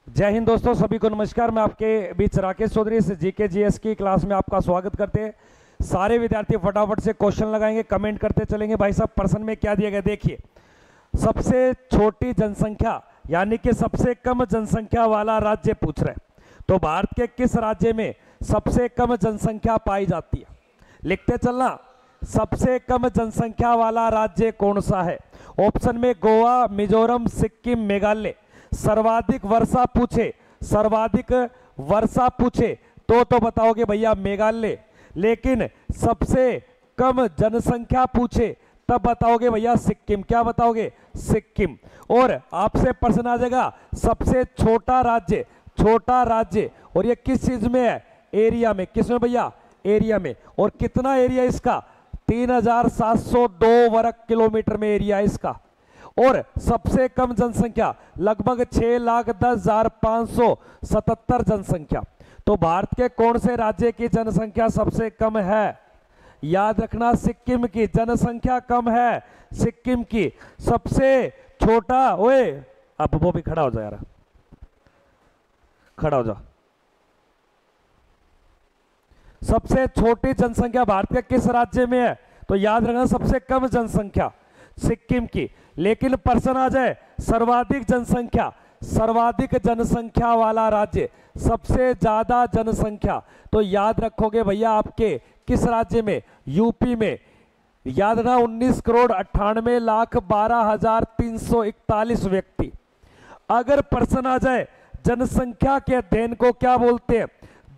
जय हिंद दोस्तों, सभी को नमस्कार। मैं आपके बीच राकेश चौधरी इस जीके जीएस की क्लास में आपका स्वागत करते हैं। सारे विद्यार्थी फटाफट से क्वेश्चन लगाएंगे, कमेंट करते चलेंगे। भाई साहब प्रश्न में क्या दिया गया देखिए। सबसे छोटी जनसंख्या यानी कि सबसे कम जनसंख्या वाला राज्य पूछ रहे हैं, तो भारत के किस राज्य में सबसे कम जनसंख्या पाई जाती है? लिखते चलना, सबसे कम जनसंख्या वाला राज्य कौन सा है? ऑप्शन में गोवा, मिजोरम, सिक्किम, मेघालय। सर्वाधिक वर्षा पूछे, सर्वाधिक वर्षा पूछे तो बताओगे भैया मेघालय, लेकिन सबसे कम जनसंख्या पूछे तब बताओगे भैया सिक्किम। क्या बताओगे? सिक्किम। और आपसे प्रश्न आ जाएगा सबसे छोटा राज्य, छोटा राज्य, और ये किस चीज में है? एरिया में। किस में भैया? एरिया में। और कितना एरिया इसका? 3702 वर्ग किलोमीटर में एरिया है इसका। और सबसे कम जनसंख्या लगभग 6,10,577 जनसंख्या। तो भारत के कौन से राज्य की जनसंख्या सबसे कम है? याद रखना, सिक्किम की जनसंख्या कम है, सिक्किम की। सबसे छोटा, ओए अब वो भी खड़ा हो जाए यार, खड़ा हो जा। सबसे छोटी जनसंख्या भारत के किस राज्य में है? तो याद रखना सबसे कम जनसंख्या सिक्किम की। लेकिन प्रश्न आ जाए सर्वाधिक जनसंख्या, सर्वाधिक जनसंख्या वाला राज्य, सबसे ज्यादा जनसंख्या, तो याद रखोगे भैया आपके किस राज्य में? यूपी में। याद रखना 19,98,12,341 व्यक्ति। अगर प्रश्न आ जाए जनसंख्या के अध्ययन को क्या बोलते हैं?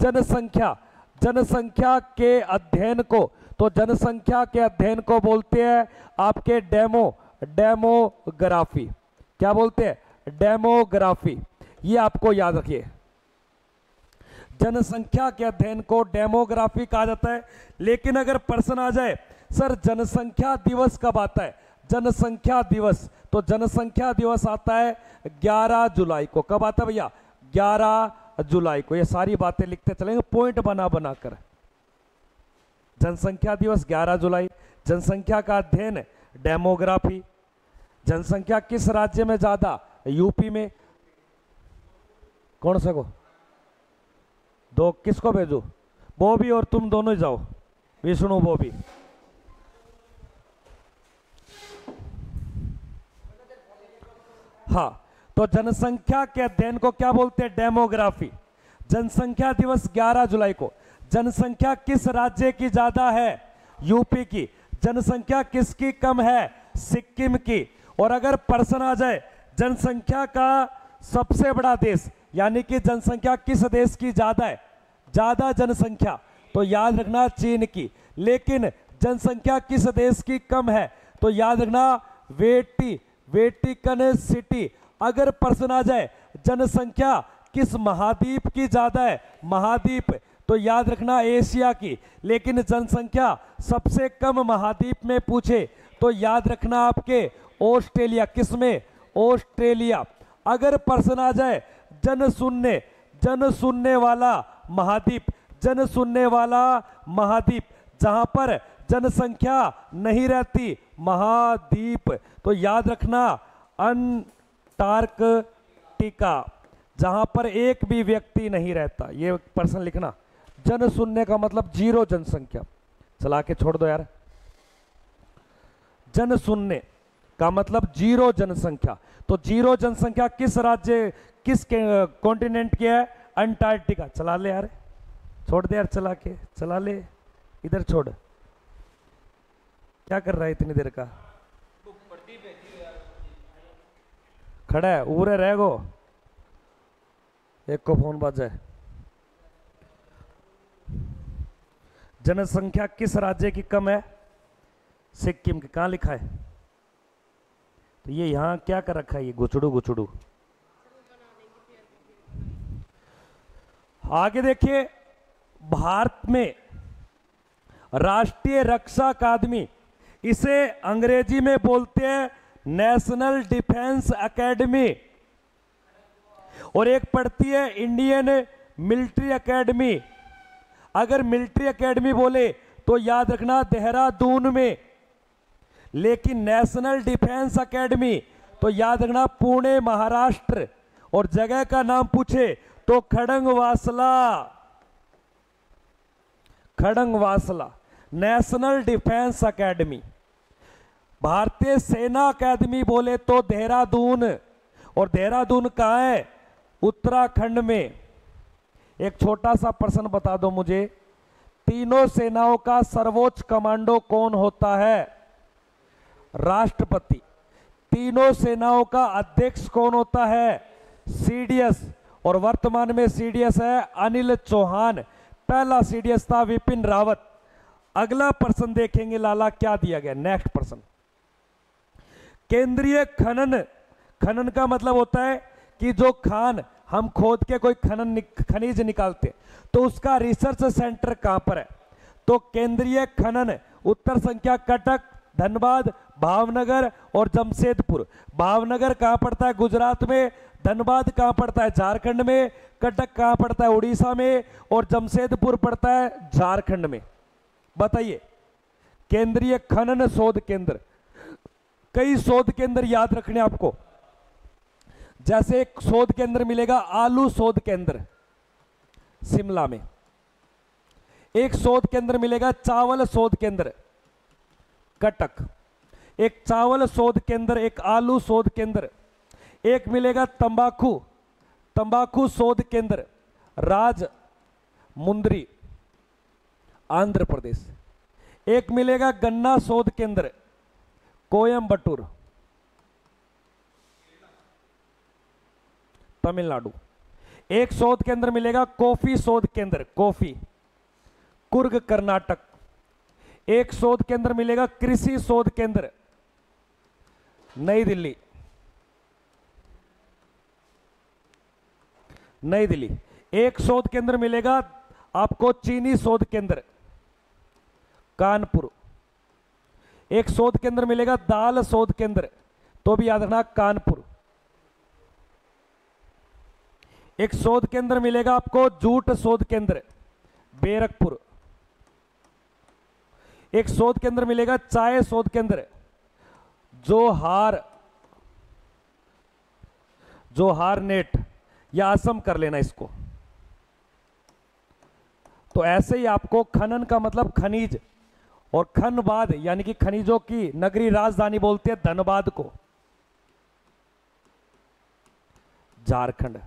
जनसंख्या, जनसंख्या के अध्ययन को, तो जनसंख्या के अध्ययन को बोलते हैं आपके डेमोग्राफी। क्या बोलते हैं? डेमोग्राफी। ये आपको याद रखिए, जनसंख्या के अध्ययन को डेमोग्राफी कहा जाता है। लेकिन अगर प्रश्न आ जाए सर जनसंख्या दिवस कब आता है? जनसंख्या दिवस, तो जनसंख्या दिवस आता है 11 जुलाई को। कब आता है भैया? 11 जुलाई को। ये सारी बातें लिखते चलेंगे पॉइंट बना बना कर। जनसंख्या दिवस 11 जुलाई। जनसंख्या का अध्ययन डेमोग्राफी। जनसंख्या किस राज्य में ज्यादा? यूपी में। कौन सा को? दो किसको भेजू? वो भी और तुम दोनों ही जाओ, विष्णु वो भी। हाँ, तो जनसंख्या के अध्ययन को क्या बोलते हैं? डेमोग्राफी। जनसंख्या दिवस 11 जुलाई को। जनसंख्या किस राज्य की ज्यादा है? यूपी की। जनसंख्या किसकी कम है? सिक्किम की। और अगर प्रश्न आ जाए जनसंख्या का सबसे बड़ा देश, यानी कि जनसंख्या किस देश की ज्यादा है, ज्यादा जनसंख्या, तो याद रखना चीन की। लेकिन जनसंख्या किस देश की कम है? तो याद रखना वेटिकन सिटी। अगर प्रश्न आ जाए जनसंख्या किस महाद्वीप की ज्यादा है? महाद्वीप, तो याद रखना एशिया की। लेकिन जनसंख्या सबसे कम महाद्वीप में पूछे तो याद रखना आपके ऑस्ट्रेलिया। किसमें? ऑस्ट्रेलिया। अगर प्रश्न आ जाए जनशून्य वाला महाद्वीप, जनशून्य वाला महाद्वीप जहां पर जनसंख्या नहीं रहती, महाद्वीप, तो याद रखना अंटार्कटिका, जहां पर एक भी व्यक्ति नहीं रहता। ये प्रश्न लिखना। जनशून्य का मतलब जीरो जनसंख्या। चला के छोड़ दो यार। जनशून्य का मतलब जीरो जनसंख्या। तो जीरो जनसंख्या किस राज्य, किस कॉन्टिनेंट की है? अंटार्कटिका। चला ले यार, छोड़ दे यार, चला के चला ले, इधर छोड़। क्या कर रहा है इतनी देर का? खड़ा है, उरे रह गो, एक को फोन बाजा। जनसंख्या किस राज्य की कम है? सिक्किम की। कहां लिखा है? तो ये यहां क्या कर रखा है? ये गुचड़ू गुचड़ू। आगे देखिए, भारत में राष्ट्रीय रक्षा अकादमी, इसे अंग्रेजी में बोलते हैं नेशनल डिफेंस एकेडमी, और एक पढ़ती है इंडियन मिलिट्री एकेडमी। अगर मिलिट्री एकेडमी बोले तो याद रखना देहरादून में, लेकिन नेशनल डिफेंस एकेडमी तो याद रखना पुणे महाराष्ट्र। और जगह का नाम पूछे तो खड़ंगवासला, खड़ंगवासला। नेशनल डिफेंस एकेडमी, भारतीय सेना अकेडमी बोले तो देहरादून, और देहरादून कहाँ है? उत्तराखंड में। एक छोटा सा प्रश्न बता दो मुझे, तीनों सेनाओं का सर्वोच्च कमांडो कौन होता है? राष्ट्रपति। तीनों सेनाओं का अध्यक्ष कौन होता है? सीडीएस, और वर्तमान में सीडीएस है अनिल चौहान, पहला सीडीएस था विपिन रावत। अगला प्रश्न देखेंगे लाला क्या दिया गया। नेक्स्ट प्रश्न, केंद्रीय खनन। खनन का मतलब होता है कि जो खान हम खोद के कोई खनिज निकालते, तो उसका रिसर्च सेंटर कहां पर है? तो केंद्रीय खनन उत्तर संख्या कटक, धनबाद, भावनगर और जमशेदपुर। भावनगर कहां पड़ता है? गुजरात में। धनबाद कहां पड़ता है? झारखंड में। कटक कहां पड़ता है? उड़ीसा में। और जमशेदपुर पड़ता है झारखंड में। बताइए, केंद्रीय खनन शोध केंद्र। कई शोध केंद्र याद रखने आपको, जैसे एक शोध केंद्र मिलेगा आलू शोध केंद्र शिमला में, एक शोध केंद्र मिलेगा चावल शोध केंद्र कटक, एक चावल शोध केंद्र, एक आलू शोध केंद्र, एक मिलेगा तंबाकू शोध केंद्र राजमुंद्री आंध्र प्रदेश, एक मिलेगा गन्ना शोध केंद्र कोयम्बटूर तमिलनाडु, एक शोध केंद्र मिलेगा कॉफी शोध केंद्र कॉफी कुर्ग कर्नाटक, एक शोध केंद्र मिलेगा कृषि शोध केंद्र नई दिल्ली, एक शोध केंद्र मिलेगा आपको चीनी शोध केंद्र कानपुर, एक शोध केंद्र मिलेगा दाल शोध केंद्र, तो भी याद रखना कानपुर, एक शोध केंद्र मिलेगा आपको जूट शोध केंद्र बैरकपुर, एक शोध केंद्र मिलेगा चाय शोध केंद्र जोहार नेट, या असम कर लेना इसको। तो ऐसे ही आपको खनन का मतलब खनिज, और खनबाद यानी कि खनिजों की नगरी राजधानी बोलते हैं धनबाद को, झारखंड।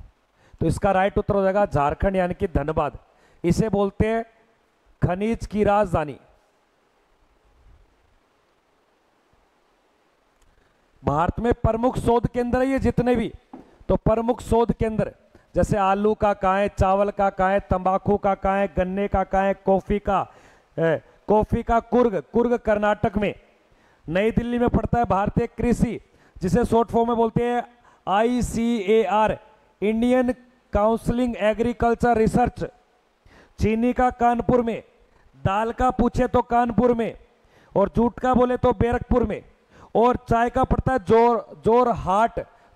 तो इसका राइट उत्तर हो जाएगा झारखंड यानी कि धनबाद, इसे बोलते हैं खनिज की राजधानी। भारत में प्रमुख शोध केंद्र है ये जितने भी, तो प्रमुख शोध केंद्र जैसे आलू का कहाँ है, चावल का कहाँ है, तंबाकू का कहाँ है, गन्ने का कहाँ है, कॉफी का कुर्ग कर्नाटक में, नई दिल्ली में पड़ता है भारतीय कृषि जिसे शॉर्ट फॉर्म में बोलते हैं ICAR Indian counselling agriculture research, चीनी का कानपुर में, दाल का पूछे तो कानपुर में, और जूट का बोले तो बैरकपुर में, और चाय का पड़ता है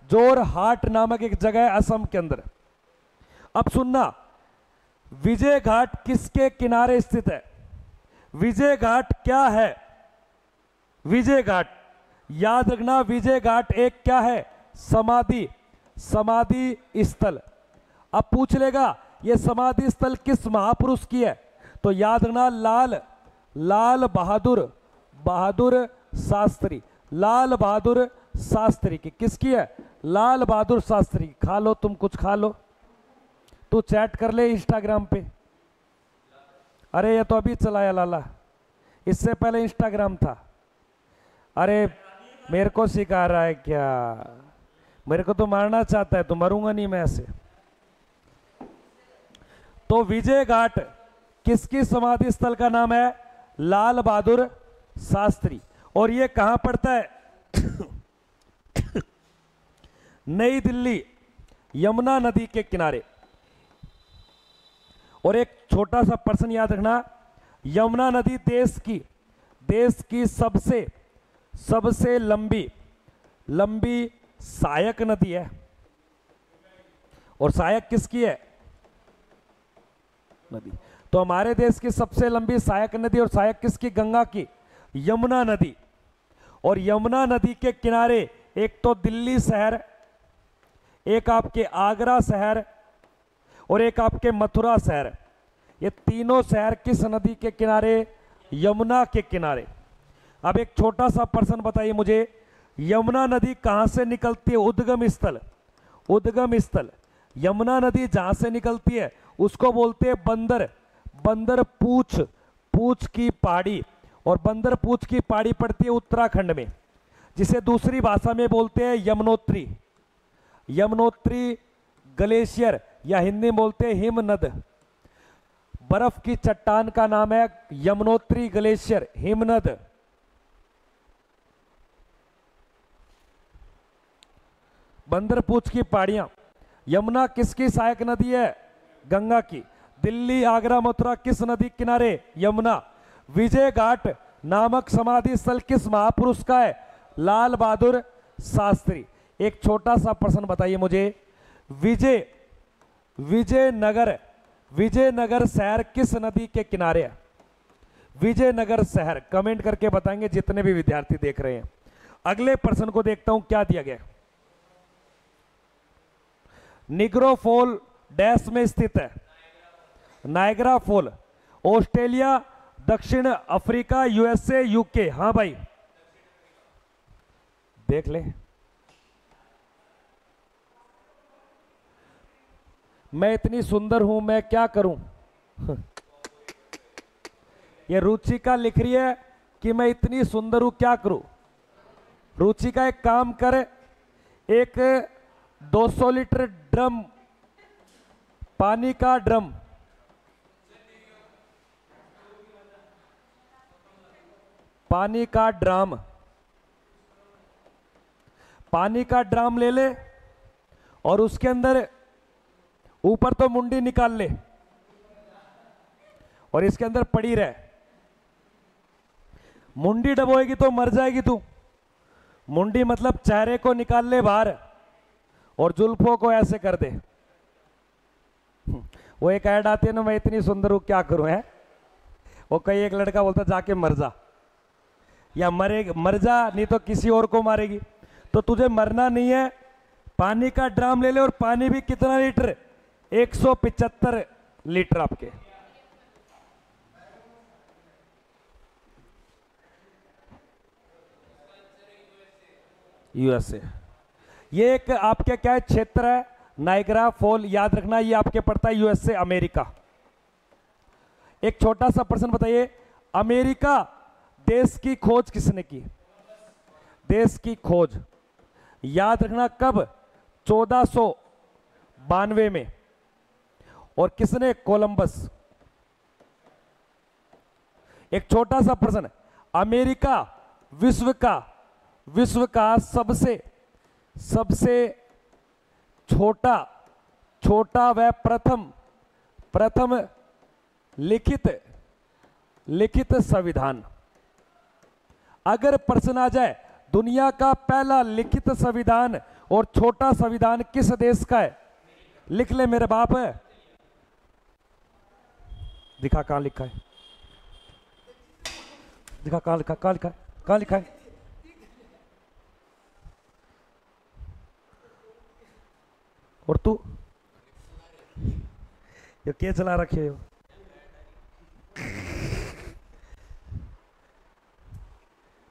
जोरहाट नामक एक जगह है असम के अंदर। अब सुनना, विजय घाट किसके किनारे स्थित है? विजय घाट क्या है? विजय घाट याद रखना, विजय घाट एक क्या है? समाधि स्थल। अब पूछ लेगा ये समाधि स्थल किस महापुरुष की है, तो याद रखना लाल बहादुर शास्त्री की। किसकी है? लाल बहादुर शास्त्री। खा लो तुम, कुछ खा लो, तू चैट कर ले इंस्टाग्राम पे। अरे ये तो अभी चलाया लाला, इससे पहले इंस्टाग्राम था। अरे मेरे को सिखा रहा है क्या? मेरे को तो मारना चाहता है, तो मरूंगा नहीं मैं ऐसे। तो विजय घाट किसकी समाधि स्थल का नाम है? लाल बहादुर शास्त्री। और ये कहां पड़ता है? नई दिल्ली, यमुना नदी के किनारे। और एक छोटा सा प्रश्न याद रखना, यमुना नदी देश की सबसे लंबी सहायक नदी है। और सहायक किसकी है? नदी। तो हमारे देश की सबसे लंबी सहायक नदी, और सहायक किसकी? गंगा की, यमुना नदी। और यमुना नदी के किनारे एक तो दिल्ली शहर, एक आपके आगरा शहर और एक आपके मथुरा शहर। ये तीनों शहर किस नदी के किनारे? यमुना के किनारे। अब एक छोटा सा प्रश्न बताइए मुझे, यमुना नदी कहां से निकलती है? उद्गम स्थल, उद्गम स्थल। यमुना नदी जहां से निकलती है उसको बोलते हैं बंदर, बंदर पूछ, पूछ की पहाड़ी। और बंदर पूछ की पहाड़ी पड़ती है उत्तराखंड में, जिसे दूसरी भाषा में बोलते हैं यमुनोत्री, यमुनोत्री ग्लेशियर, या हिंदी में बोलते हैं हिमनद। बर्फ की चट्टान का नाम है यमुनोत्री ग्लेशियर, हिमनद। बंदरपूछ की पहाड़ियां। यमुना किसकी सहायक नदी है? गंगा की। दिल्ली, आगरा, मथुरा किस नदी किनारे? यमुना। विजय घाट नामक समाधि स्थल किस महापुरुष का है? लाल बहादुर शास्त्री। एक छोटा सा प्रश्न बताइए मुझे, विजयनगर, विजयनगर शहर किस नदी के किनारे है? विजयनगर शहर। कमेंट करके बताएंगे जितने भी विद्यार्थी देख रहे हैं। अगले प्रश्न को देखता हूं क्या दिया गया। निग्रो फॉल डैश में स्थित है? Niagara fall. ऑस्ट्रेलिया, दक्षिण अफ्रीका, यूएसए, यूके। हाँ भाई देख ले। मैं इतनी सुंदर हूं, मैं क्या करूं? ये रुचिका लिख रही है कि मैं इतनी सुंदर हूं, क्या करूं? रुचिका एक काम कर, एक 200 लीटर ड्रम, पानी का ड्रम, पानी का ड्राम, पानी का ड्राम ले ले और उसके अंदर ऊपर तो मुंडी निकाल ले और इसके अंदर पड़ी रहे। मुंडी डबोएगी तो मर जाएगी तू। मुंडी मतलब चेहरे को निकाल ले बाहर और जुल्फों को ऐसे कर दे। वो एक ऐड आती है ना, मैं इतनी सुंदर हूं क्या करूं, है वो कई एक लड़का बोलता जाके मर जा, या मर जा नहीं तो किसी और को मारेगी। तो तुझे मरना नहीं है, पानी का ड्राम ले ले। और पानी भी कितना लीटर? 175 लीटर आपके। यूएसए। ये एक आपके क्या है क्षेत्र है? Niagara fall. याद रखना ये आपके पड़ता है यूएसए, अमेरिका। एक छोटा सा प्रश्न बताइए, अमेरिका देश की खोज किसने की? देश की खोज याद रखना कब? 1492 में। और किसने? कोलंबस। एक छोटा सा प्रश्न, अमेरिका विश्व का सबसे छोटा व प्रथम लिखित संविधान। अगर प्रश्न आ जाए दुनिया का पहला लिखित संविधान और छोटा संविधान किस देश का है? लिख ले मेरे बाप। है दिखा कहां लिखा है, दिखा कहां लिखा, कहां लिखा है, कहां लिखा है? और तू ये क्या चला रखे हो?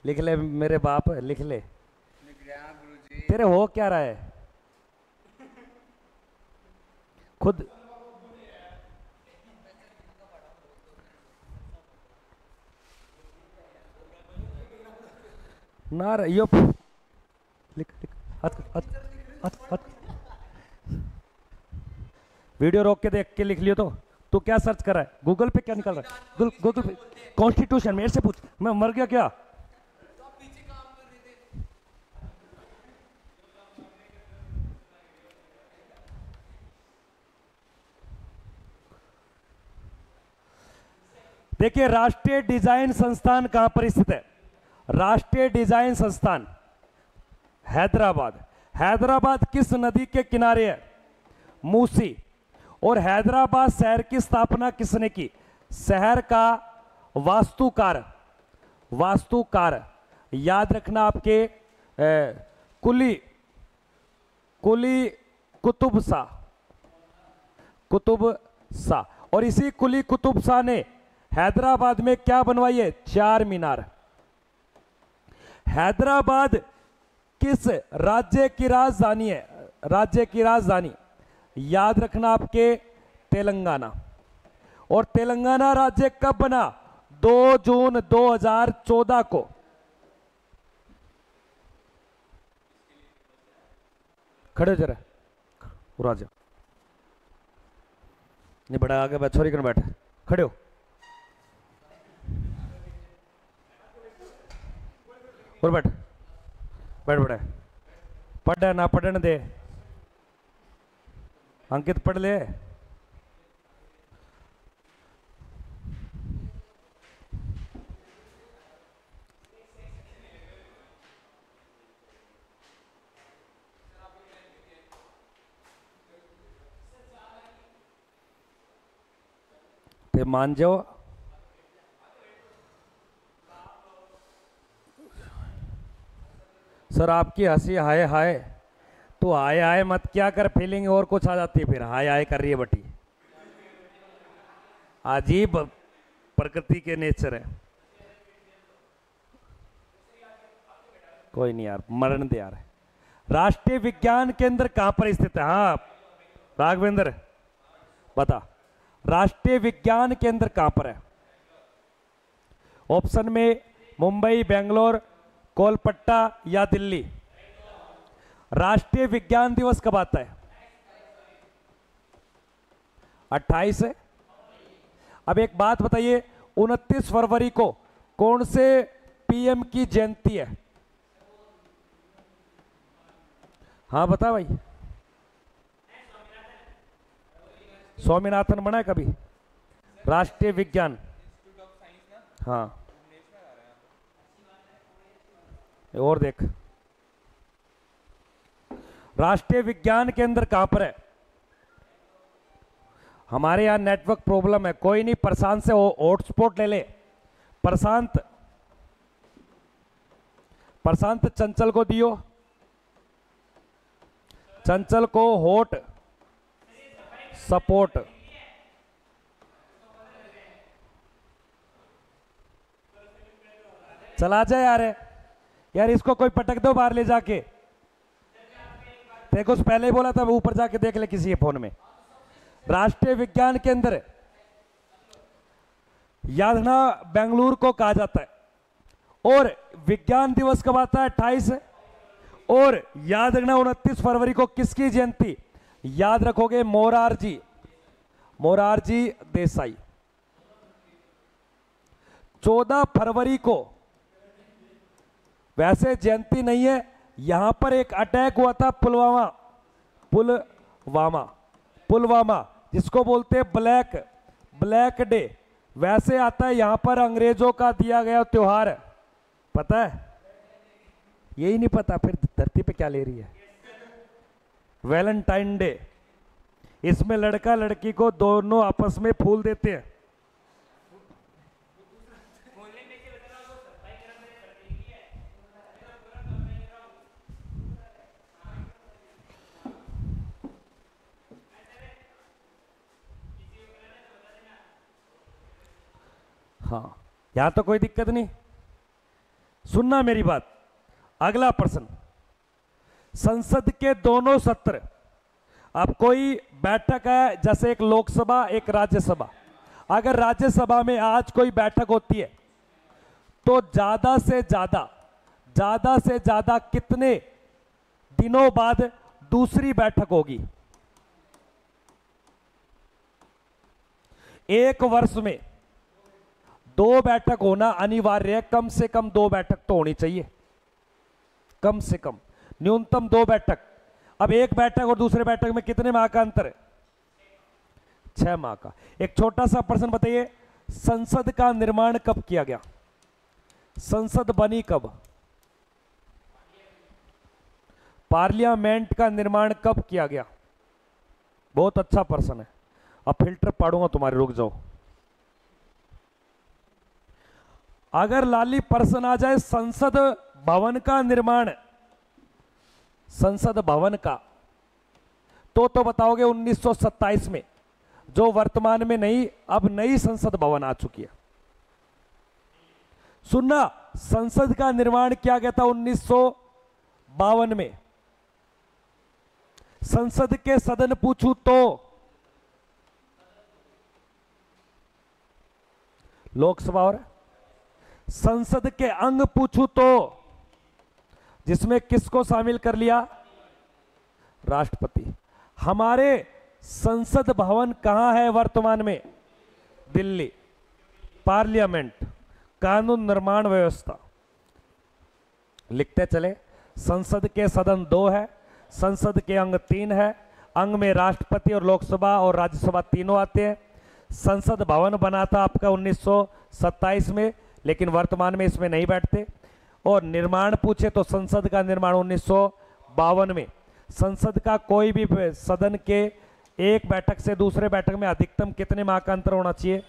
लिख ले मेरे बाप, लिख ले। तेरे हो क्या रहा है खुद? ना यो लिख लिख, हट। वीडियो रोक के देख के लिख लियो। तो तू क्या सर्च कर रहा है? गूगल पे क्या निकल रहा है? गूगल पे कॉन्स्टिट्यूशन। मेरे से पूछ, मैं मर गया क्या? देखिए राष्ट्रीय डिजाइन संस्थान कहां पर स्थित है? राष्ट्रीय डिजाइन संस्थान हैदराबाद। हैदराबाद किस नदी के किनारे है? मूसी। और हैदराबाद शहर की स्थापना किसने की? शहर का वास्तुकार याद रखना आपके कुली कुतुब शाह, कुतुब शाह। और इसी कुली कुतुब शाह ने हैदराबाद में क्या बनवाई है? चार मीनार। हैदराबाद किस राज्य की राजधानी है? राज्य की राजधानी याद रखना आपके तेलंगाना। और तेलंगाना राज्य कब बना? 2 जून 2014 को। खड़े हो जरा, राजा नहीं बड़ा आगे बैठ, छोरी कर बैठ, खड़े हो। और बैठ बैठ बैठ, पढ़ ना पढ़ने दे, अंकित पढ़ ले। ते मान जाओ। सर आपकी हंसी हाय हाय, तो हाय हाय मत क्या कर, फीलिंग और कुछ आ जाती है, फिर हाय हाय कर रही है बटी। अजीब प्रकृति के नेचर है। कोई नहीं यार, मरण दे यार। राष्ट्रीय विज्ञान केंद्र कहां पर स्थित है? हाँ राघवेंद्र बता, राष्ट्रीय विज्ञान केंद्र कहां पर है? ऑप्शन में मुंबई, बेंगलोर, कोलकाता या दिल्ली। राष्ट्रीय विज्ञान दिवस कब आता है? 28 है। अब एक बात बताइए, 29 फरवरी को कौन से पीएम की जयंती है? हाँ बता भाई। स्वामीनाथन बना है कभी? राष्ट्रीय विज्ञान, हाँ और देख, राष्ट्रीय विज्ञान केंद्र कहां पर है? हमारे यहां नेटवर्क प्रॉब्लम है, कोई नहीं, प्रशांत से हॉटस्पॉट ले ले। प्रशांत, प्रशांत चंचल को दियो, चंचल को हॉट सपोर्ट। चला जाए यार, यार इसको कोई पटक दो बाहर ले जाके। देखो पहले ही बोला था, ऊपर जाके देख ले किसी फोन में। राष्ट्रीय विज्ञान केंद्र याद ना बेंगलुरु को कहा जाता है। और विज्ञान दिवस कब आता है? 28 है। और याद रखना 29 फरवरी को किसकी जयंती? याद रखोगे, मोरारजी, मोरारजी देसाई। 14 फरवरी को वैसे जयंती नहीं है, यहां पर एक अटैक हुआ था पुलवामा, पुलवामा, पुलवामा जिसको बोलते हैं ब्लैक डे, वैसे आता है यहां पर अंग्रेजों का दिया गया त्योहार। पता है? यही नहीं पता, फिर धरती पे क्या ले रही है? वैलेंटाइन डे, इसमें लड़का लड़की को दोनों आपस में फूल देते हैं। हाँ यहां तो कोई दिक्कत नहीं, सुनना मेरी बात। अगला प्रश्न, संसद के दोनों सत्र, अब कोई बैठक है जैसे एक लोकसभा एक राज्यसभा, अगर राज्यसभा में आज कोई बैठक होती है तो ज्यादा से ज्यादा कितने दिनों बाद दूसरी बैठक होगी? एक वर्ष में 2 बैठक होना अनिवार्य है, कम से कम 2 बैठक तो होनी चाहिए, कम से कम न्यूनतम 2 बैठक। अब एक बैठक और दूसरे बैठक में कितने माह का अंतर है? 6 माह का। एक छोटा सा प्रश्न बताइए, संसद का निर्माण कब किया गया? संसद बनी कब? पार्लियामेंट का निर्माण कब किया गया? बहुत अच्छा प्रश्न है, अब फिल्टर पाड़ूंगा तुम्हारे, रुक जाओ। अगर लाली प्रश्न आ जाए संसद भवन का निर्माण, संसद भवन का, तो बताओगे 1927 में, जो वर्तमान में नहीं, अब नई संसद भवन आ चुकी है। सुनना, संसद का निर्माण किया गया था 1952 में। संसद के सदन पूछूं तो लोकसभा, और संसद के अंग पूछूं तो जिसमें किसको शामिल कर लिया? राष्ट्रपति। हमारे संसद भवन कहां है वर्तमान में? दिल्ली। पार्लियामेंट, कानून निर्माण व्यवस्था। लिखते चले, संसद के सदन 2 है, संसद के अंग 3 है, अंग में राष्ट्रपति और लोकसभा और राज्यसभा तीनों आते हैं। संसद भवन बना था आपका 1927 में, लेकिन वर्तमान में इसमें नहीं बैठते। और निर्माण पूछे तो संसद का निर्माण 1952 में। संसद का कोई भी सदन के एक बैठक से दूसरे बैठक में अधिकतम कितने माह का अंतर होना चाहिए?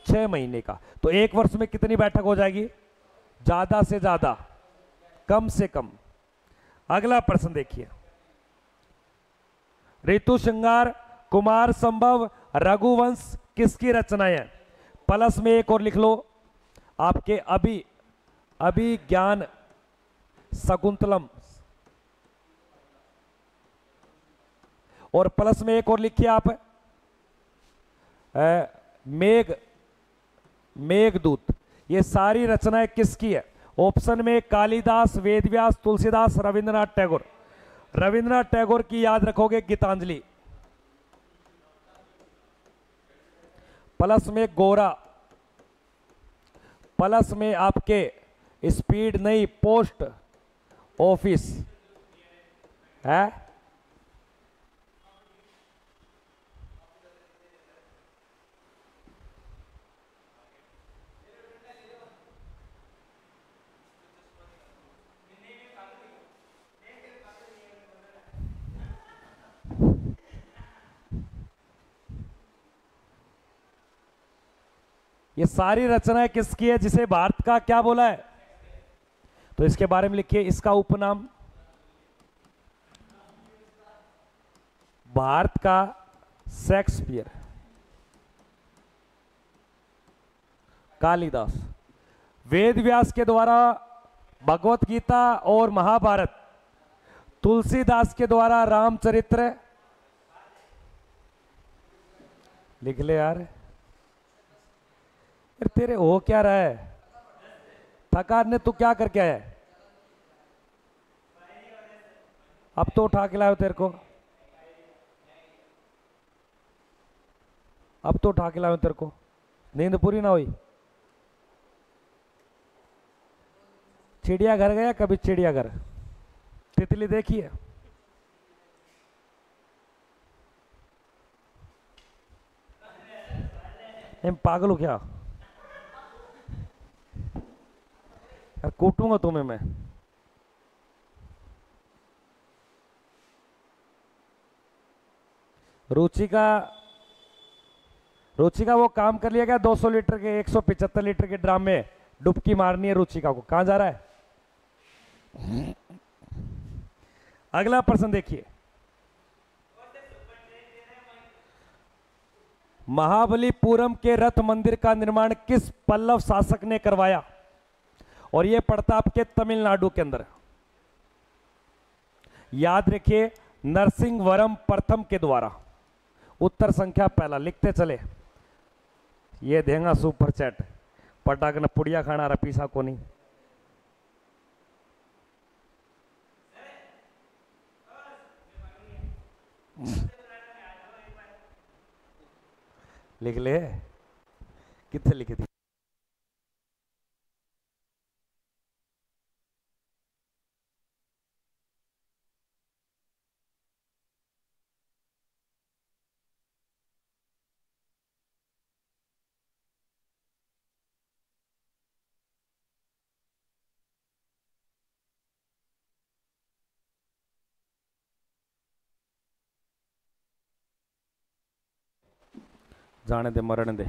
6 महीने का। तो एक वर्ष में कितनी बैठक हो जाएगी? ज्यादा से ज्यादा, कम से कम। अगला प्रश्न देखिए, ऋतु श्रृंगार, कुमार संभव, रघुवंश किसकी रचनाएं हैं? प्लस में एक और लिख लो, आपके अभिज्ञान शकुंतलम, और प्लस में एक और लिखिए आप मेघदूत। ये सारी रचनाएं किसकी है? ऑप्शन में कालिदास, वेदव्यास, तुलसीदास, रविंद्रनाथ टैगोर। रविंद्रनाथ टैगोर की याद रखोगे गीतांजलि। प्लस में गोरा, प्लस में आपके स्पीड नहीं, पोस्ट ऑफिस है। ये सारी रचनाएं किसकी है, जिसे भारत का क्या बोला है? तो इसके बारे में लिखिए, इसका उपनाम भारत का शेक्सपियर, कालिदास। वेद व्यास के द्वारा भगवत गीता और महाभारत, तुलसीदास के द्वारा रामचरित्र। लिख ले यार, तेरे हो क्या रहा है? थकान ने तू क्या करके आया? अब तो उठा के लाओ तेरे को, अब तो उठा के लाओ तेरे को। नींद पूरी ना हुई? चिड़ियाघर गया कभी? चिड़ियाघर तितली देखी है? पागल हो क्या यार, कूटूंगा तुम्हें मैं। रुचि का वो काम कर लिया गया 200 लीटर के 175 लीटर के ड्राम में डुबकी मारनी है रुचिका को। कहां जा रहा है? अगला प्रश्न देखिए, महाबलीपुरम के रथ मंदिर का निर्माण किस पल्लव शासक ने करवाया? और यह पड़ता आपके तमिलनाडु के अंदर। याद रखिए, नरसिंहवरम प्रथम के द्वारा। उत्तर संख्या पहला। लिखते चले, ये देगा सुपर चैट। पटाक न पुड़िया खाना रहा पीसा को नहीं। लिख ले, कितने लिखे थे? जाने दे, मरने दे।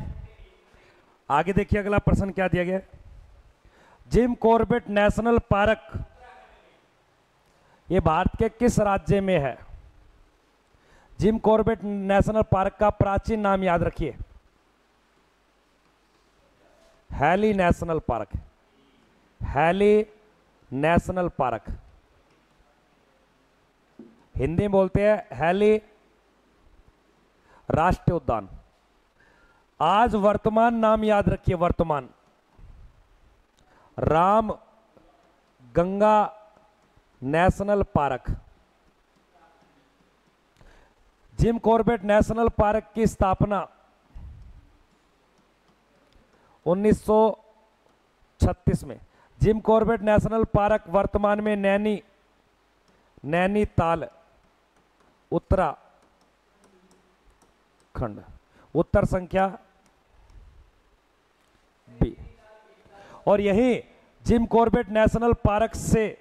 आगे देखिए, अगला प्रश्न क्या दिया गया? जिम कॉर्बेट नेशनल पार्क ये भारत के किस राज्य में है? जिम कॉर्बेट नेशनल पार्क का प्राचीन नाम याद रखिए, Hailey national park, Hailey national park, Hindi में बोलते हैं हैली राष्ट्रीय उद्यान। आज वर्तमान नाम याद रखिए, वर्तमान Ram Ganga national park. Jim Corbett national park की स्थापना 1936 में। जिम कॉर्बेट नेशनल पार्क वर्तमान में नैनीताल उत्तराखंड, उत्तर संख्या बी। और यही जिम कॉर्बेट नेशनल पार्क से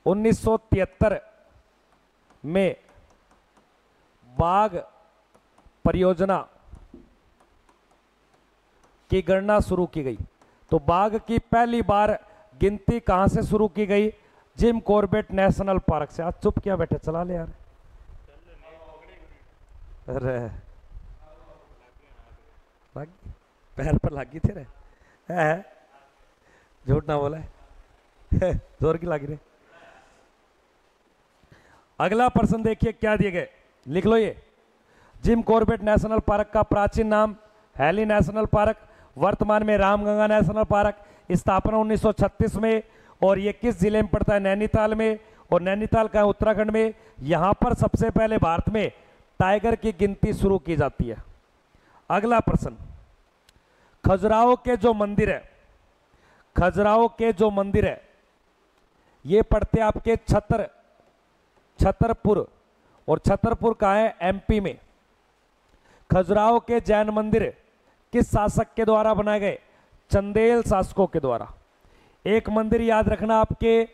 1973 में बाघ परियोजना की गणना शुरू की गई। तो बाघ की पहली बार गिनती कहां से शुरू की गई? जिम कॉर्बेट नेशनल पार्क से। आज चुप क्या बैठे, चला ले यार। अरे पैर पर लागी थे रे, झूठ ना बोला है, जोर की लागी रे। अगला प्रश्न देखिए क्या दिए गए, लिख लो ये। जिम कॉर्बेट नेशनल पार्क का प्राचीन नाम हैली नेशनल पार्क, वर्तमान में रामगंगा नेशनल पार्क, स्थापना 1936 में, और ये किस जिले में पड़ता है? नैनीताल में। और नैनीताल का उत्तराखंड में। यहां पर सबसे पहले भारत में टाइगर की गिनती शुरू की जाती है। अगला प्रश्न, खजुराहो के जो मंदिर है, खजुराहो के जो मंदिर है ये पड़ते आपके छतरपुर, और छतरपुर कहाँ है? एमपी में। खजुराहो के जैन मंदिर किस शासक के द्वारा बनाए गए? चंदेल शासकों के द्वारा। एक मंदिर याद रखना आपके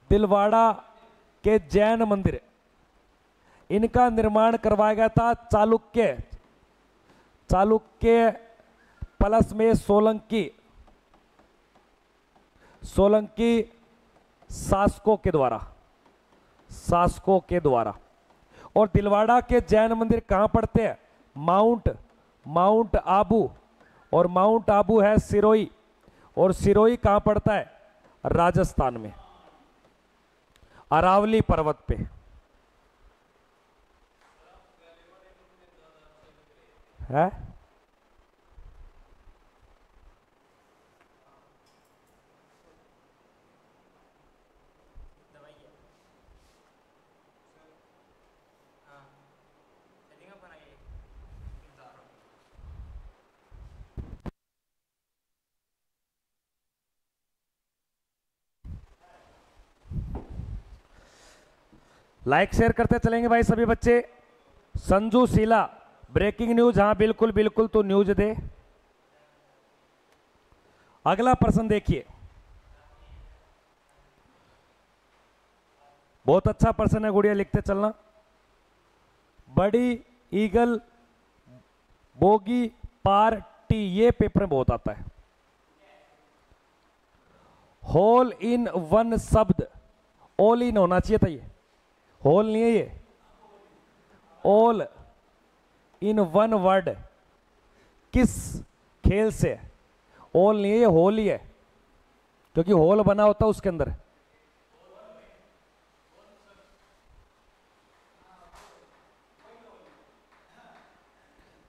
दिलवाड़ा के जैन मंदिर, इनका निर्माण करवाया गया था चालुक्य प्लस में सोलंकी शासकों के द्वारा। और दिलवाड़ा के जैन मंदिर कहां पड़ते हैं? माउंट आबू, और माउंट आबू है सिरोही, और सिरोही कहां पड़ता है? राजस्थान में, अरावली पर्वत पे। है लाइक शेयर करते चलेंगे भाई सभी बच्चे। संजू शीला, ब्रेकिंग न्यूज, हाँ बिल्कुल बिल्कुल, तो न्यूज दे। अगला प्रश्न देखिए, बहुत अच्छा प्रश्न है, गुड़िया लिखते चलना। बड़ी ईगल बोगी पार्टी, ये पेपर में बहुत आता है। होल इन वन शब्द, ऑल इन होना चाहिए था, ये होल नहीं है, ये ऑल इन वन वर्ड किस खेल से? ऑल नहीं है, ये होल ही है, क्योंकि होल बना होता है उसके अंदर।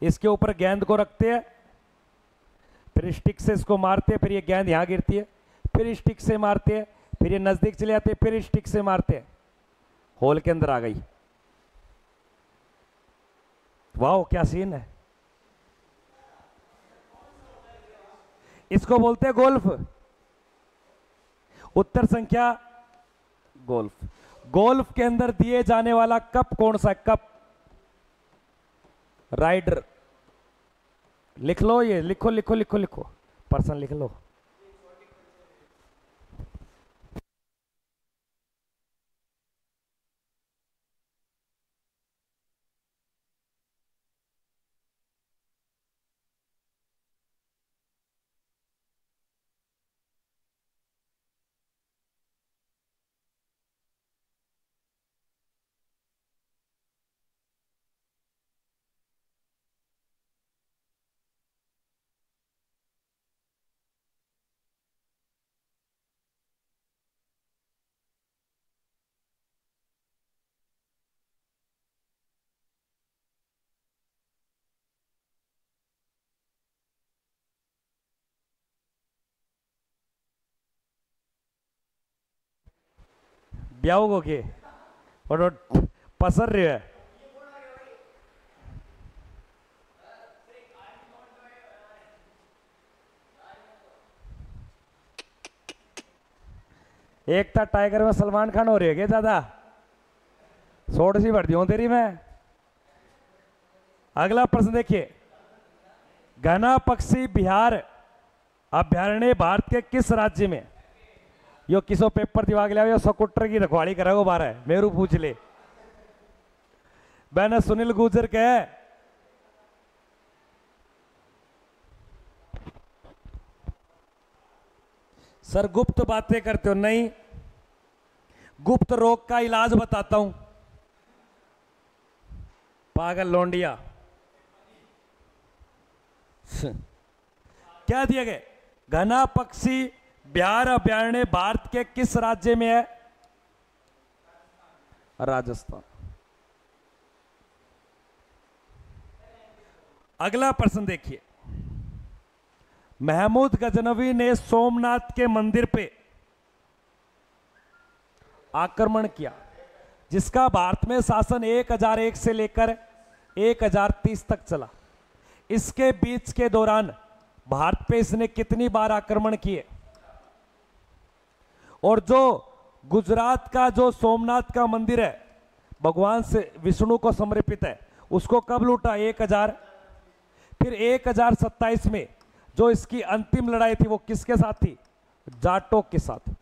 इसके ऊपर गेंद को रखते हैं, फिर स्टिक से इसको मारते हैं, फिर ये गेंद यहां गिरती है, फिर स्टिक से मारते हैं, फिर ये नजदीक चले जाते हैं, फिर स्टिक से मारते हैं, होल के अंदर आ गई। वाह क्या सीन है। इसको बोलते हैं गोल्फ। उत्तर संख्या गोल्फ। गोल्फ के अंदर दिए जाने वाला कप कौन सा है? Cup rider. लिख लो, ये लिखो लिखो लिखो लिखो, पर्सन लिख लो। ब्याह को के और पसर रहे है। एक था टाइगर में सलमान खान हो रही है क्या ज्यादा? सोट सी भर दी हूं तेरी मैं। अगला प्रश्न देखिए, घना पक्षी बिहार अभ्यारण्य भारत के किस राज्य में? यो किसो पेपर दिवा के लिया, यो स्कूटर की रखवाड़ी करेगो बारह मेरू पूछ ले। मैंने सुनील गुर्जर के सर गुप्त बातें करते हो? नहीं, गुप्त रोग का इलाज बताता हूं, पागल लोंडिया। क्या दिया गया? घना पक्षी बिहार अभ्यारण्य भारत के किस राज्य में है? राजस्थान। अगला प्रश्न देखिए, महमूद गजनवी ने सोमनाथ के मंदिर पे आक्रमण किया, जिसका भारत में शासन 1001 से लेकर 1030 तक चला। इसके बीच के दौरान भारत पे इसने कितनी बार आक्रमण किए? और जो गुजरात का जो सोमनाथ का मंदिर है, भगवान से विष्णु को समर्पित है, उसको कब लूटा? 1000। फिर 1027 में जो इसकी अंतिम लड़ाई थी वो किसके साथ थी? जाटों के साथ।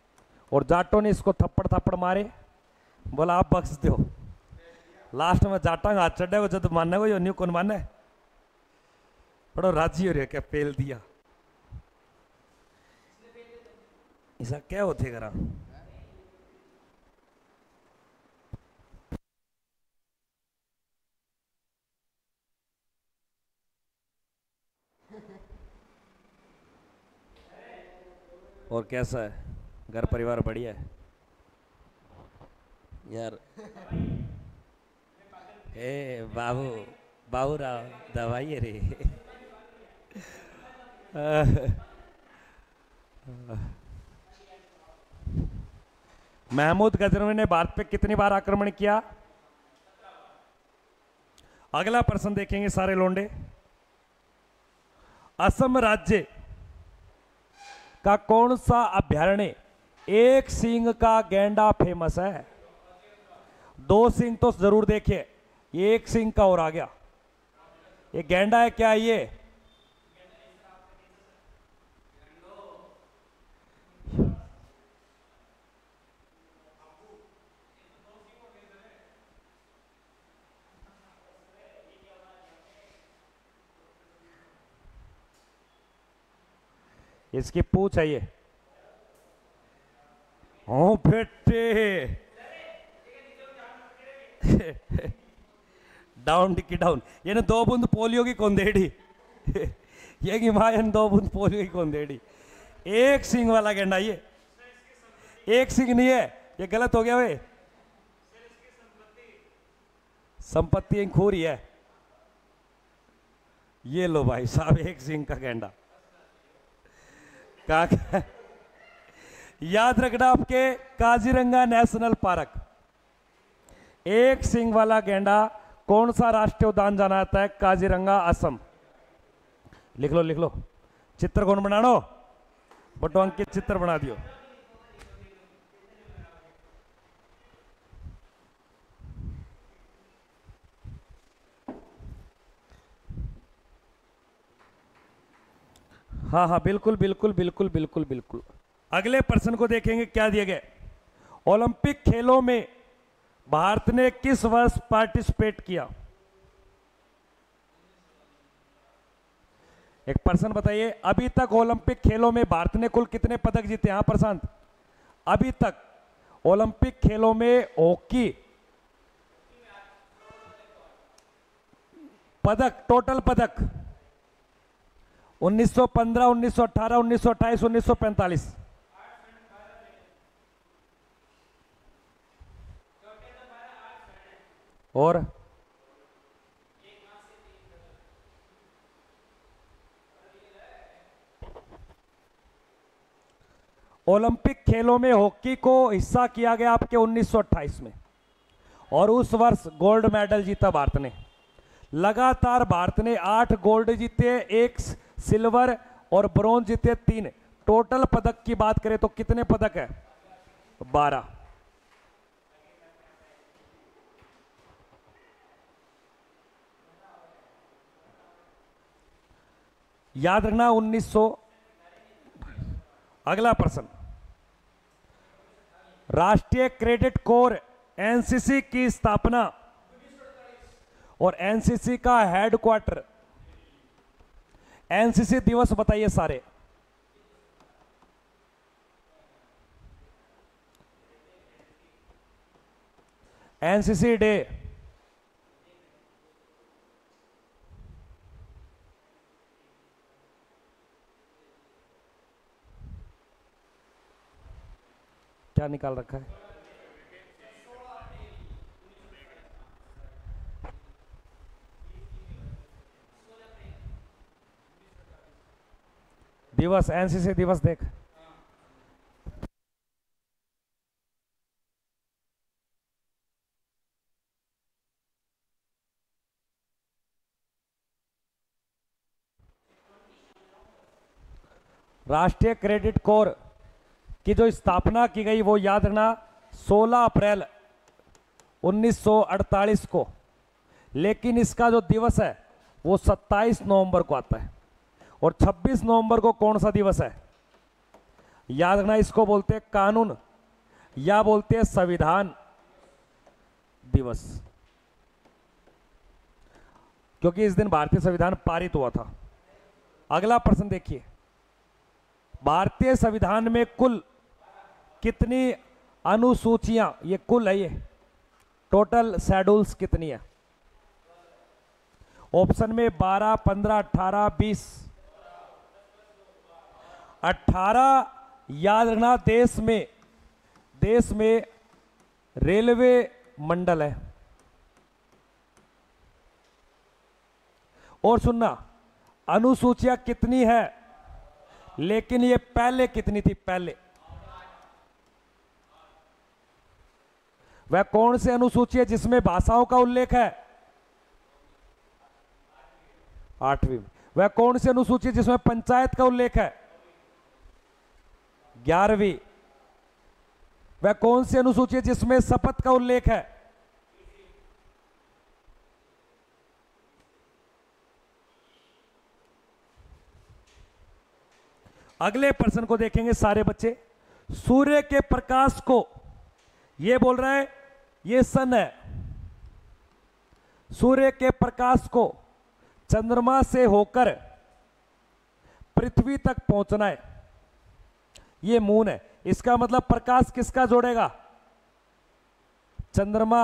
और जाटों ने इसको थप्पड़ थप्पड़ मारे, बोला आप बख्श दो। लास्ट में जाटा हाथ चढ़े, वो जब मानने को न्यू कौन माने, बड़ो राजी हो रहे क्या पेल दिया। ऐसा क्या होते करा? और कैसा है, घर परिवार बढ़िया है यार? ए बाबू, बाबू राव दवाई है रे। महमूद गजनवी ने भारत पे कितनी बार आक्रमण किया? अगला प्रश्न देखेंगे सारे लोंडे, असम राज्य का कौन सा अभ्यारण्य एक सींग का गैंडा फेमस है? दो सींग तो जरूर देखिए, ये एक सींग का और आ गया, ये गैंडा है क्या? ये इसकी पूछ है ये। ओ बेटे डाउन टिकी डाउन, ये ना 2 बूंद पोलियो की कौंदेड़ी। ये की मां, 2 बूंद पोलियो की कौंदेड़ी। एक सिंग वाला गेंडा, ये एक सिंग नहीं है, ये गलत हो गया वे। संपत्ति खोरी है। ये लो भाई साहब, एक सिंग का गेंडा। याद रखना, आपके काजीरंगा नेशनल पार्क एक सिंग वाला गेंडा कौन सा राष्ट्रीय उद्यान जाना जाता है? काजीरंगा, असम। लिख लो लिख लो। चित्र कौन बनानो? बटो अंकित चित्र बना दियो। हाँ हाँ बिल्कुल बिल्कुल बिल्कुल बिल्कुल बिल्कुल। अगले प्रश्न को देखेंगे, क्या दिया गया? ओलंपिक खेलों में भारत ने किस वर्ष पार्टिसिपेट किया? एक प्रश्न बताइए, अभी तक ओलंपिक खेलों में भारत ने कुल कितने पदक जीते? हाँ प्रशांत, अभी तक ओलंपिक खेलों में हॉकी पदक, टोटल पदक 1915, 1918, 1928, 1945। और ओलंपिक खेलों में हॉकी को हिस्सा किया गया आपके 1928 में, और उस वर्ष गोल्ड मेडल जीता भारत ने। लगातार भारत ने 8 गोल्ड जीते, 1 सिल्वर और ब्रॉन्ज जीते 3। टोटल पदक की बात करें तो कितने पदक है? 12। याद रखना 1900। अगला प्रश्न, राष्ट्रीय कैडेट कोर एनसीसी की स्थापना और एनसीसी का हेडक्वार्टर, एनसीसी दिवस बताइए सारे। एनसीसी डे, क्या निकाल रखा है? दिवस, एनसीसी दिवस देख। राष्ट्रीय क्रेडिट कोर की जो स्थापना की गई वो याद रखना 16 अप्रैल 1948 को, लेकिन इसका जो दिवस है वो 27 नवंबर को आता है। और 26 नवंबर को कौन सा दिवस है? याद रखना, इसको बोलते हैं कानून या बोलते हैं संविधान दिवस, क्योंकि इस दिन भारतीय संविधान पारित हुआ था। अगला प्रश्न देखिए, भारतीय संविधान में कुल कितनी अनुसूचियां, ये कुल है, ये टोटल शेड्यूल्स कितनी है? ऑप्शन में 12, 15, 18, 20। 18 याद रखना, देश में रेलवे मंडल है। और सुनना, अनुसूचियां कितनी है, लेकिन ये पहले कितनी थी? पहले वह कौन सी अनुसूची है जिसमें भाषाओं का उल्लेख है? 8वीं। वह कौन सी अनुसूची है जिसमें पंचायत का उल्लेख है? 11वीं। वह कौन सी अनुसूची है जिसमें शपथ का उल्लेख है? अगले प्रश्न को देखेंगे सारे बच्चे। सूर्य के प्रकाश को, यह बोल रहा है ये सन है, सूर्य के प्रकाश को चंद्रमा से होकर पृथ्वी तक पहुंचना है, ये मून है। इसका मतलब प्रकाश किसका जोड़ेगा? चंद्रमा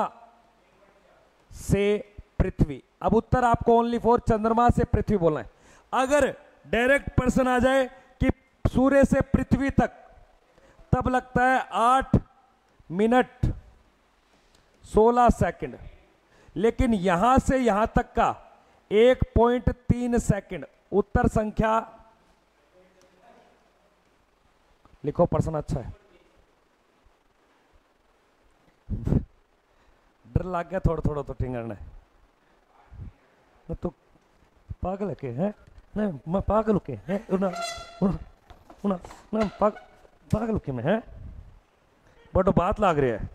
से पृथ्वी। अब उत्तर आपको ओनली फॉर चंद्रमा से पृथ्वी बोलना है। अगर डायरेक्ट प्रश्न आ जाए कि सूर्य से पृथ्वी तक, तब लगता है 8 मिनट 16 सेकंड, लेकिन यहां से यहां तक का 1.3 सेकंड। उत्तर संख्या लिखो, प्रश्न अच्छा है। डर लग गया थोड़ा थोड़ा तो टिंगरना तो पागल के है? नहीं, मैं पागल के है पागल के में है, बट बात लाग रही है।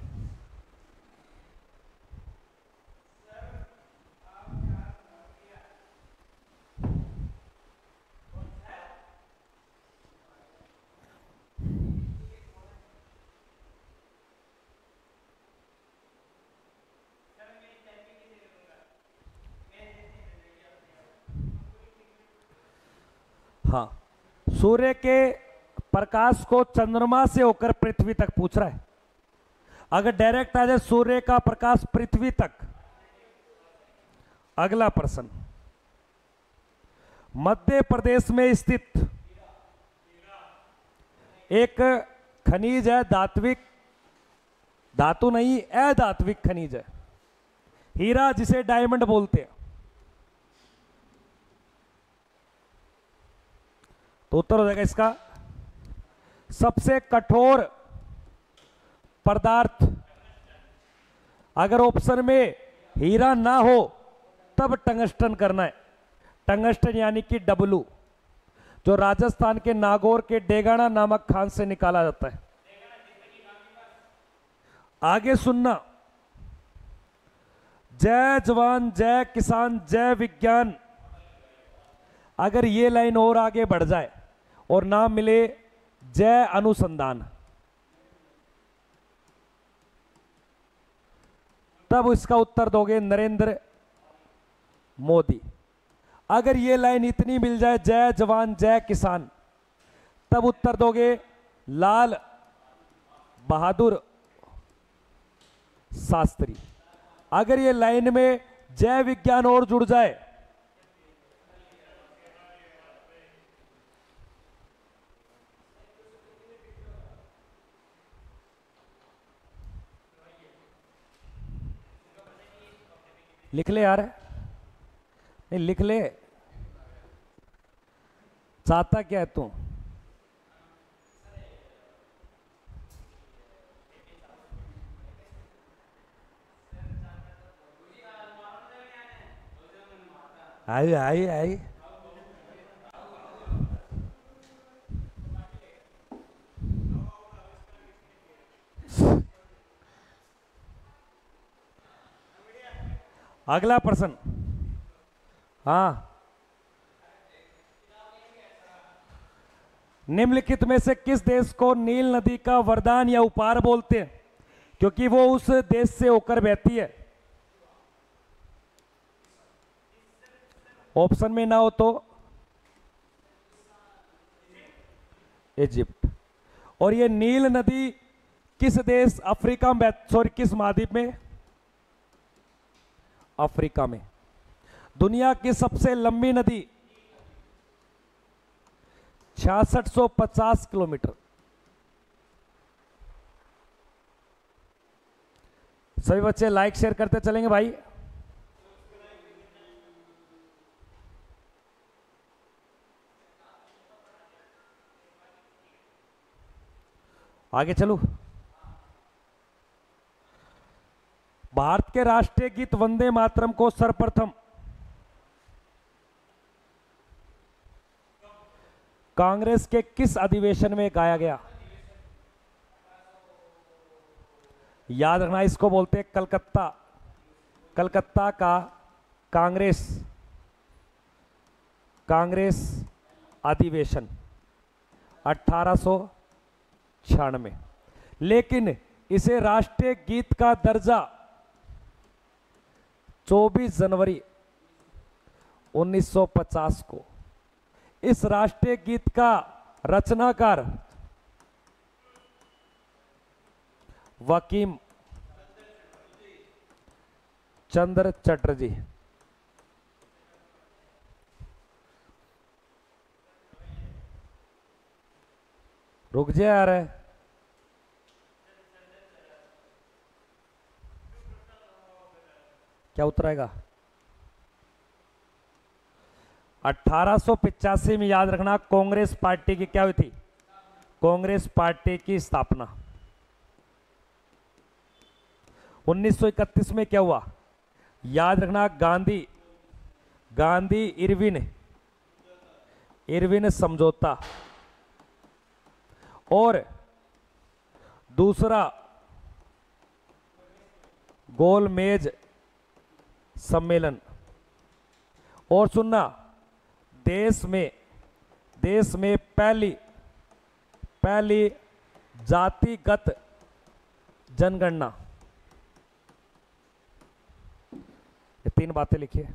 हाँ, सूर्य के प्रकाश को चंद्रमा से होकर पृथ्वी तक पूछ रहा है। अगर डायरेक्ट आ जाए सूर्य का प्रकाश पृथ्वी तक। अगला प्रश्न, मध्य प्रदेश में स्थित एक खनिज है, धात्विक, धातु नहीं, अधात्विक खनिज है, हीरा, जिसे डायमंड बोलते हैं। तो उत्तर हो जाएगा इसका सबसे कठोर पदार्थ, अगर ऑप्शन में हीरा ना हो तब टंगस्टन करना है। टंगस्टन यानी कि डब्लू, जो राजस्थान के नागौर के डेगाना नामक खान से निकाला जाता है। आगे सुनना, जय जवान जय किसान जय विज्ञान, अगर ये लाइन और आगे बढ़ जाए और नाम मिले जय अनुसंधान, तब इसका उत्तर दोगे नरेंद्र मोदी। अगर ये लाइन इतनी मिल जाए जय जवान जय किसान, तब उत्तर दोगे लाल बहादुर शास्त्री। अगर ये लाइन में जय विज्ञान और जुड़ जाए, लिख ले यार, नहीं लिख ले, चाहता क्या है तू? आई आई आई, अगला प्रश्न। हाँ, निम्नलिखित में से किस देश को नील नदी का वरदान या उपहार बोलते हैं, क्योंकि वो उस देश से होकर बहती है? ऑप्शन में ना हो तो इजिप्ट। और ये नील नदी किस देश, अफ्रीका में, सॉरी किस महाद्वीप में? अफ्रीका में। दुनिया की सबसे लंबी नदी 6650 किलोमीटर। सभी बच्चे लाइक शेयर करते चलेंगे भाई। आगे चलो। भारत के राष्ट्रीय गीत वंदे मातरम को सर्वप्रथम कांग्रेस के किस अधिवेशन में गाया गया? याद रखना, इसको बोलते हैं कलकत्ता, कलकत्ता का कांग्रेस अधिवेशन 1896। लेकिन इसे राष्ट्रीय गीत का दर्जा 24 जनवरी 1950 को। इस राष्ट्रीय गीत का रचनाकार वकीम चंद्र चटर्जी। रुक जा यार, क्या उतराएगा? 1885 में, याद रखना, कांग्रेस पार्टी की क्या हुई थी? कांग्रेस पार्टी की स्थापना। 1931 में क्या हुआ? याद रखना, गांधी इरविन समझौता। और दूसरा गोलमेज सम्मेलन। और सुनना, देश में पहली जातिगत जनगणना। ये 3 बातें लिखिए।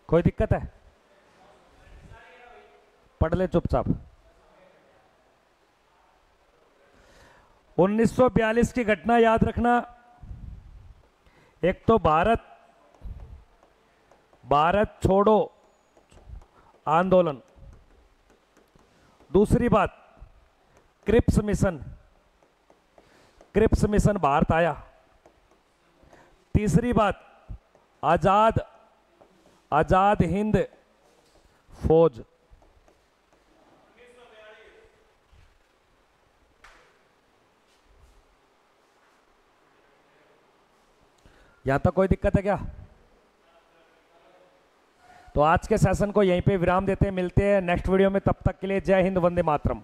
कोई दिक्कत है? पढ़ ले चुपचाप। 1942 की घटना याद रखना। एक तो भारत छोड़ो आंदोलन, दूसरी बात क्रिप्स मिशन भारत आया, तीसरी बात आजाद हिंद फौज। यहां तक कोई दिक्कत है क्या? तो आज के सेशन को यहीं पे विराम देते हैं, मिलते हैं नेक्स्ट वीडियो में। तब तक के लिए जय हिंद, वंदे मातरम।